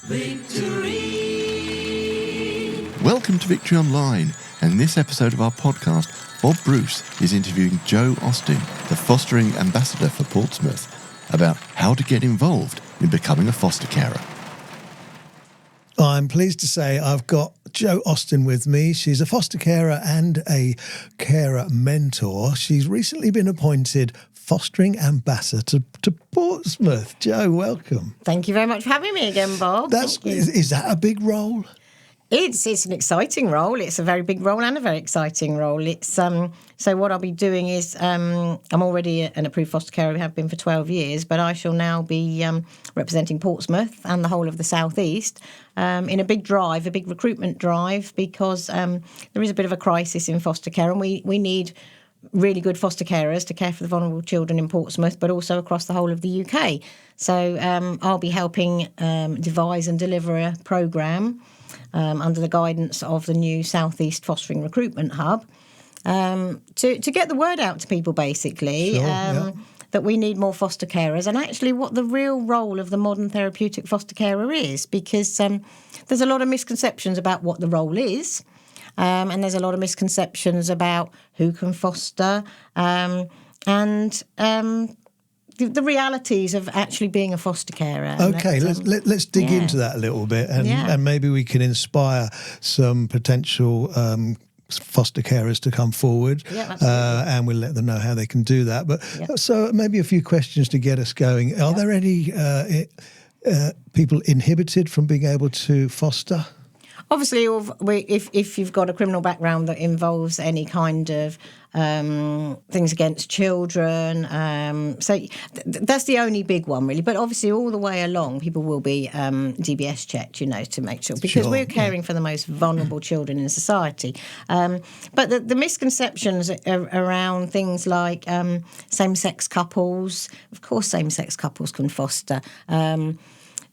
Welcome to Victory Online, and in this episode of our podcast, Bob Bruce is interviewing Joe Austin, the fostering ambassador for Portsmouth, about how to get involved in becoming a foster carer. I'm pleased to say I've got Joe Austin with me. She's a foster carer and a carer mentor. She's recently been appointed fostering ambassador to Portsmouth. Joe, welcome. Thank you very much for having me again, Bob. Is that a big role? It's an exciting role. It's a very big role and a very exciting role. It's so what I'll be doing is I'm already an approved foster carer. We have been for 12 years, but I shall now be representing Portsmouth and the whole of the South East in a big drive, a big recruitment drive, because there is a bit of a crisis in foster care, and we need really good foster carers to care for the vulnerable children in Portsmouth, but also across the whole of the UK. So I'll be helping devise and deliver a programme under the guidance of the new South East Fostering Recruitment Hub to get the word out to people, basically, that we need more foster carers, and actually what the real role of the modern therapeutic foster carer is, because there's a lot of misconceptions about what the role is. And there's a lot of misconceptions about who can foster and the realities of actually being a foster carer. Okay, let's dig into that a little bit, and maybe we can inspire some potential foster carers to come forward, and we'll let them know how they can do that. But so maybe a few questions to get us going. Are there any people inhibited from being able to foster? Obviously, if you've got a criminal background that involves any kind of things against children, so that's the only big one, really. But obviously, all the way along, people will be DBS checked, to make sure, because we're caring for the most vulnerable children in society. But the misconceptions around things like same-sex couples, of course, same-sex couples can foster.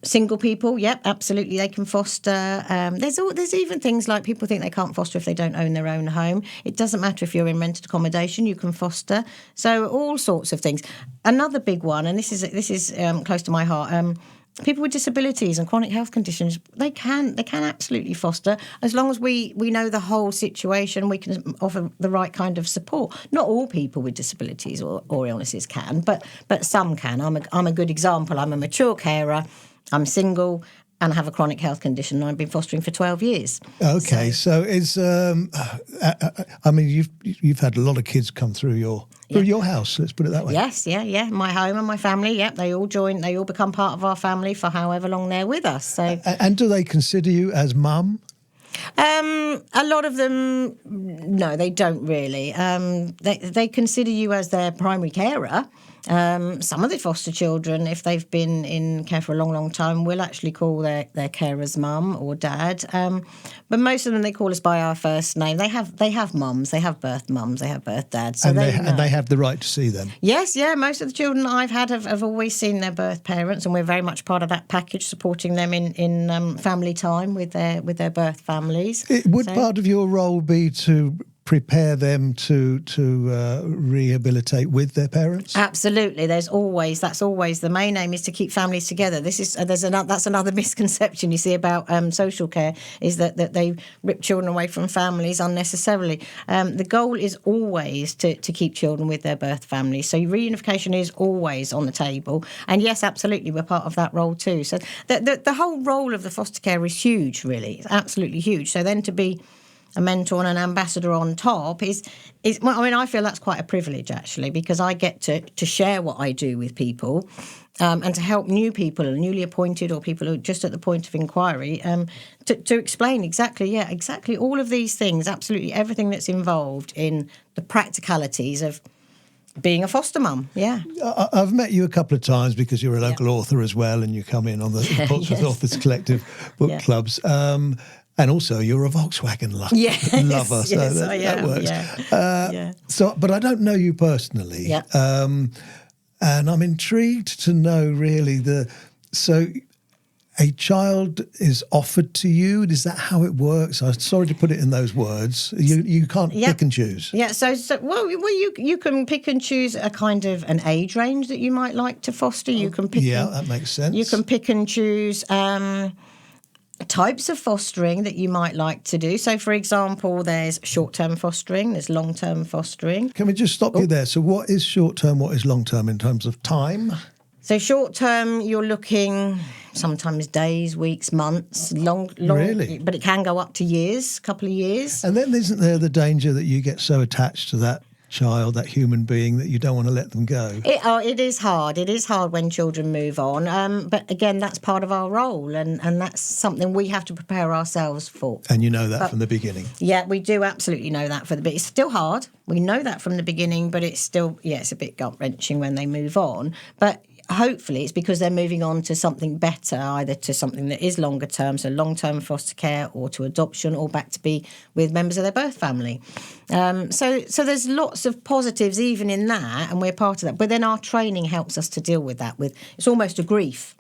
Single people, yep, absolutely, they can foster. There's even things like people think they can't foster if they don't own their own home. It doesn't matter if you're in rented accommodation, you can foster. So all sorts of things. Another big one, and this is close to my heart. People with disabilities and chronic health conditions, they can absolutely foster, as long as we know the whole situation. We can offer the right kind of support. Not all people with disabilities or illnesses can, but some can. I'm a good example. I'm a mature carer. I'm single and I have a chronic health condition, and I've been fostering for 12 years. Okay, so it's you've had a lot of kids come through your house, let's put it that way. Yes, yeah. My home and my family, they all join, they all become part of our family for however long they're with us. So, and do they consider you as mum? A lot of them, no, they don't really. They consider you as their primary carer. Some of the foster children, if they've been in care for a long, long time, will actually call their carers mum or dad. But most of them, they call us by our first name. They have mums, they have birth mums, they have birth dads. So and they have the right to see them. Yes, yeah. Most of the children I've had have always seen their birth parents, and we're very much part of that package, supporting them in family time with their birth families. Would part of your role be to prepare them to rehabilitate with their parents? Absolutely. That's always the main aim, is to keep families together. That's another misconception you see about social care, is that they rip children away from families unnecessarily. The goal is always to keep children with their birth families. So reunification is always on the table. And yes, absolutely, we're part of that role too. So the whole role of the foster care is huge, really. It's absolutely huge. So then to be a mentor and an ambassador on top is I feel that's quite a privilege, actually, because I get to share what I do with people and to help new people, newly appointed, or people who are just at the point of inquiry, to explain exactly all of these things, absolutely everything that's involved in the practicalities of being a foster mum. Yeah. I've met you a couple of times because you're a local author as well, and you come in on the Portsmouth Authors Collective book clubs. And also, you're a Volkswagen lover. So that works. So, but I don't know you personally. And I'm intrigued to know, really, so a child is offered to you. Is that how it works? I'm sorry to put it in those words. You can't pick and choose. Yeah. So you can pick and choose a kind of an age range that you might like to foster. You can pick. That makes sense. You can pick and choose. types of fostering that you might like to do. So, for example, there's short-term fostering, there's long-term fostering. Can we just stop you there? So what is short-term, what is long-term in terms of time? So short-term, you're looking sometimes days, weeks, months, long. Really? But it can go up to years, a couple of years. And then isn't there the danger that you get so attached to that child, that human being, that you don't want to let them go? It is hard. It is hard when children move on. But again, that's part of our role, and that's something we have to prepare ourselves for. And you know that from the beginning? Yeah, we do absolutely know that but it's still hard. We know that from the beginning, but it's still, it's a bit gut-wrenching when they move on. But hopefully it's because they're moving on to something better, either to something that is longer term, so long-term foster care, or to adoption, or back to be with members of their birth family. So there's lots of positives even in that, and we're part of that. But then our training helps us to deal with that. It's almost a grief.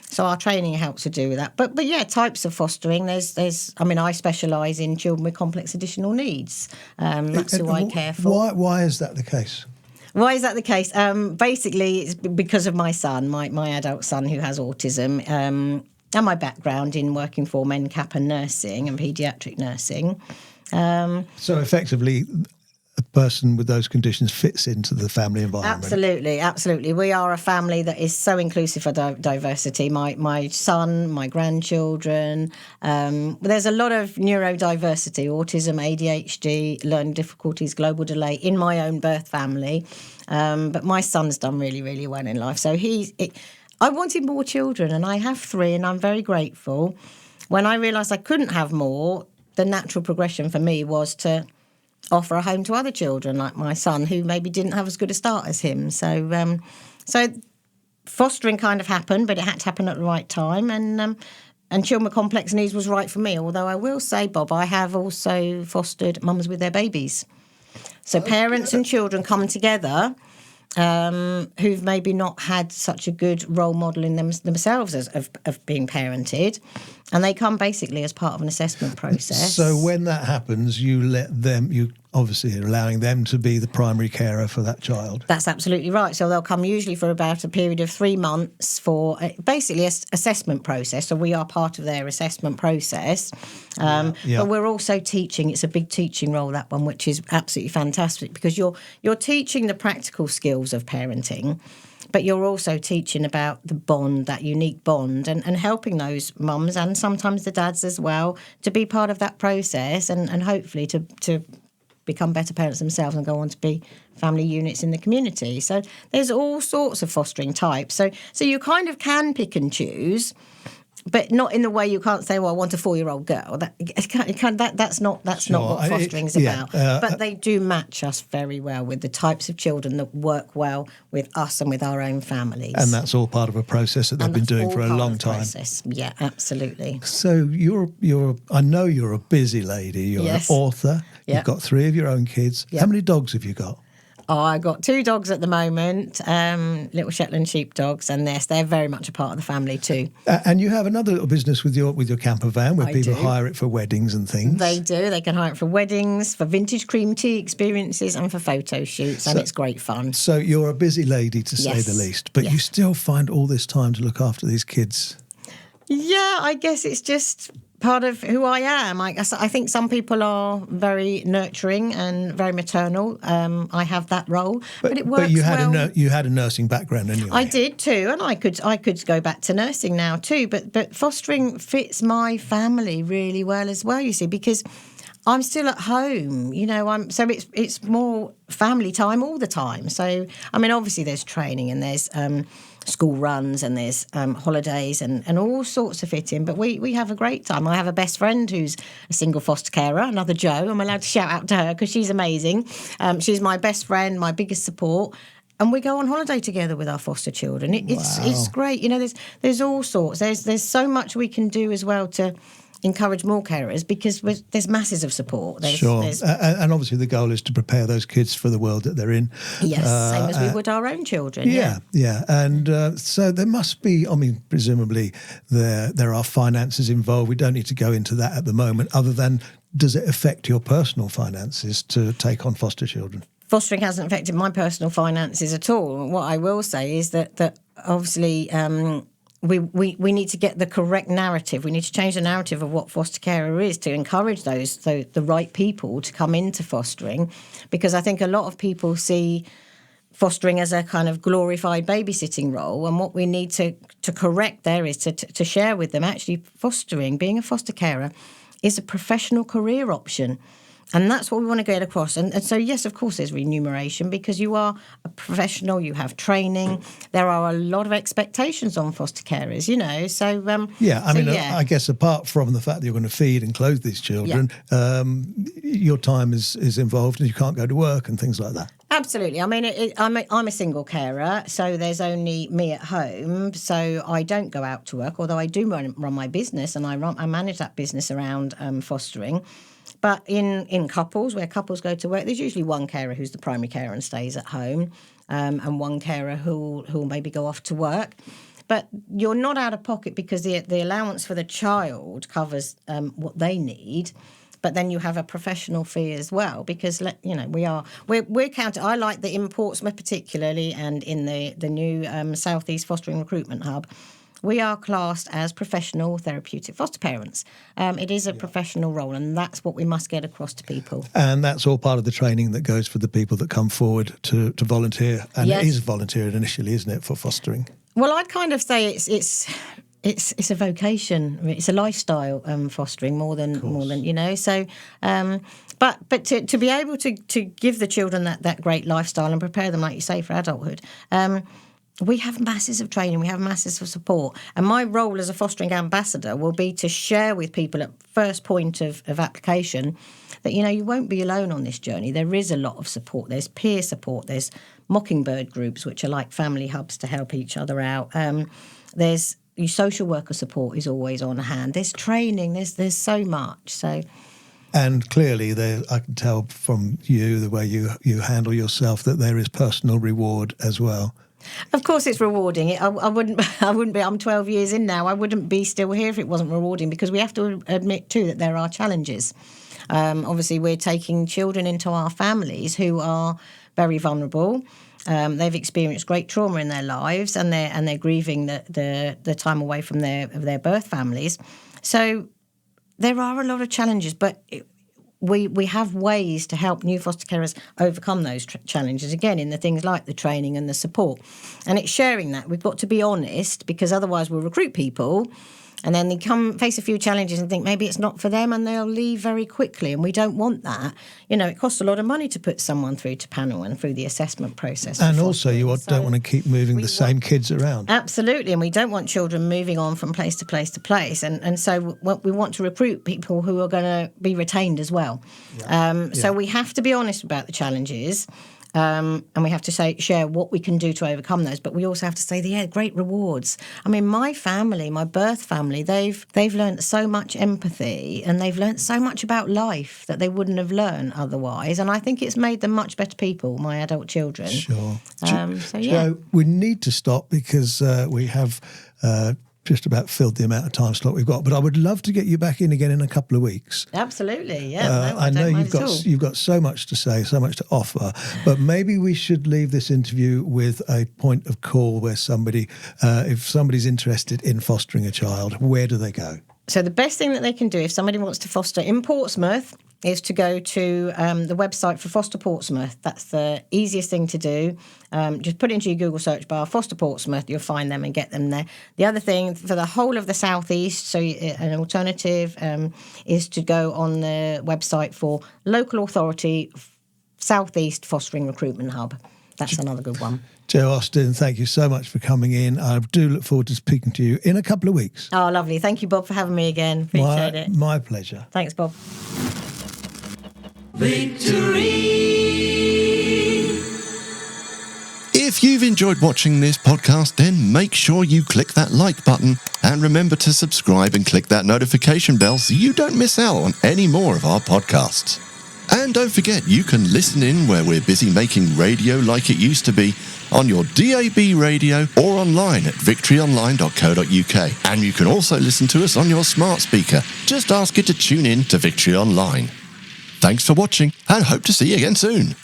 So our training helps to do with that. But yeah, types of fostering. There's. I specialise in children with complex additional needs. That's who I care for. Why is that the case? Why is that the case? Basically, it's because of my son, my adult son who has autism, and my background in working for MenCap and nursing and paediatric nursing. So effectively, a person with those conditions fits into the family environment. Absolutely. We are a family that is so inclusive of diversity. My son, my grandchildren. There's a lot of neurodiversity, autism, ADHD, learning difficulties, global delay in my own birth family. But my son's done really, really well in life. So I wanted more children, and I have 3, and I'm very grateful. When I realised I couldn't have more, the natural progression for me was to offer a home to other children like my son, who maybe didn't have as good a start as him. So fostering kind of happened, but it had to happen at the right time. And children with complex needs was right for me. Although I will say, Bob, I have also fostered mums with their babies. So parents and children come together who've maybe not had such a good role model in themselves of being parented. And they come basically as part of an assessment process. So when that happens, you obviously are allowing them to be the primary carer for that child. That's absolutely right. So they'll come usually for about a period of 3 months for basically an assessment process. So we are part of their assessment process. But we're also teaching. It's a big teaching role, that one, which is absolutely fantastic, because you're teaching the practical skills of parenting, but you're also teaching about the bond, that unique bond, and helping those mums and sometimes the dads as well to be part of that process and hopefully to become better parents themselves and go on to be family units in the community. So there's all sorts of fostering types. So you kind of can pick and choose, but not in the way you can't say, well, I want a 4-year-old girl. That's not what fostering is about. But they do match us very well with the types of children that work well with us and with our own families. And that's all part of a process that they've been doing for a long time. Process. Yeah, absolutely. So I know you're a busy lady. You're an author. Yep. You've got 3 of your own kids. Yep. How many dogs have you got? Oh, I've got 2 dogs at the moment, little Shetland sheepdogs, and they're very much a part of the family too. And you have another little business with your camper van where people do. hire it for weddings and things. They do. They can hire it for weddings, for vintage cream tea experiences, and for photo shoots, and it's great fun. So you're a busy lady, to say the least, but you still find all this time to look after these kids. Yeah, I guess it's just part of who I am. I think some people are very nurturing and very maternal. I have that role, but it works But you had a nursing background anyway. I did too, and I could go back to nursing now too. But fostering fits my family really well as well. You see, because I'm still at home, so it's more family time all the time. So obviously there's training and there's school runs and there's holidays and all sorts of fit in. But we have a great time. I have a best friend who's a single foster carer, another Jo. I'm allowed to shout out to her because she's amazing. She's my best friend, my biggest support. And we go on holiday together with our foster children. It's great. There's all sorts. There's so much we can do as well to encourage more carers, because there's masses of support. And obviously the goal is to prepare those kids for the world that they're in. Yes, same as we would our own children. Yeah. And so there must be, presumably there are finances involved. We don't need to go into that at the moment, other than, does it affect your personal finances to take on foster children? Fostering hasn't affected my personal finances at all. What I will say is that obviously we need to get the correct narrative. We need to change the narrative of what foster carer is to encourage the right people to come into fostering, because I think a lot of people see fostering as a kind of glorified babysitting role, and what we need to correct there is to share with them, actually fostering, being a foster carer, is a professional career option. And that's what we want to get across. And so, yes, of course, there's remuneration because you are a professional, you have training. There are a lot of expectations on foster carers, So, I guess apart from the fact that you're going to feed and clothe these children, your time is involved and you can't go to work and things like that. Absolutely. I mean, I'm a single carer, so there's only me at home, so I don't go out to work, although I do run my business and I manage that business around fostering. But in couples, where couples go to work, there's usually one carer who's the primary carer and stays at home, and one carer who'll maybe go off to work. But you're not out of pocket because the allowance for the child covers what they need. But then you have a professional fee as well, because we're counted. I like that in Portsmouth particularly, and in the new South East Fostering Recruitment Hub, we are classed as professional therapeutic foster parents. It is a professional role, and that's what we must get across to people. And that's all part of the training that goes for the people that come forward to volunteer. And It is volunteered initially, isn't it, for fostering? Well, I'd kind of say it's a vocation. It's a lifestyle, fostering more than So, but to be able to give the children that great lifestyle and prepare them, like you say, for adulthood. We have masses of training, we have masses of support. And my role as a fostering ambassador will be to share with people at first point of application that, you won't be alone on this journey. There is a lot of support. There's peer support. There's mockingbird groups, which are like family hubs to help each other out. There's your social worker support is always on hand. There's training. There's so much. So. And clearly, I can tell from you, the way you handle yourself, that there is personal reward as well. Of course, it's rewarding. I wouldn't be. I'm 12 years in now. I wouldn't be still here if it wasn't rewarding, because we have to admit too that there are challenges. Obviously, we're taking children into our families who are very vulnerable. They've experienced great trauma in their lives, and they're grieving the time away from their birth families. So there are a lot of challenges, but we have ways to help new foster carers overcome those challenges, again, in the things like the training and the support. And it's sharing that. We've got to be honest, because otherwise we'll recruit people and then they come face a few challenges and think maybe it's not for them, and they'll leave very quickly. And we don't want that. It costs a lot of money to put someone through to panel and through the assessment process. And also you don't want to keep moving the same kids around. Absolutely. And we don't want children moving on from place to place to place. And so we want to recruit people who are going to be retained as well. So we have to be honest about the challenges. And we have to share what we can do to overcome those. But we also have to say, great rewards. I mean, my family, my birth family, they've learned so much empathy, and they've learned so much about life that they wouldn't have learned otherwise. And I think it's made them much better people, my adult children. Sure. Joe, we need to stop because we have just about filled the amount of time slot we've got. But I would love to get you back in again in a couple of weeks. Absolutely, yeah. I know you've got so much to say, so much to offer. But maybe we should leave this interview with a point of call where somebody, if somebody's interested in fostering a child, where do they go? So the best thing that they can do if somebody wants to foster in Portsmouth is to go to the website for Foster Portsmouth. That's the easiest thing to do. Just put it into your Google search bar, Foster Portsmouth, you'll find them and get them there. The other thing, for the whole of the South East, so an alternative is to go on the website for Local Authority South East Fostering Recruitment Hub. That's another good one. Joe Austin, thank you so much for coming in. I do look forward to speaking to you in a couple of weeks. Oh, lovely. Thank you, Bob, for having me again. Appreciate it. My pleasure. Thanks, Bob. Victory! If you've enjoyed watching this podcast, then make sure you click that like button and remember to subscribe and click that notification bell so you don't miss out on any more of our podcasts. And don't forget, you can listen in where we're busy making radio like it used to be on your DAB radio or online at victoryonline.co.uk. And you can also listen to us on your smart speaker. Just ask it to tune in to Victory Online. Thanks for watching and hope to see you again soon.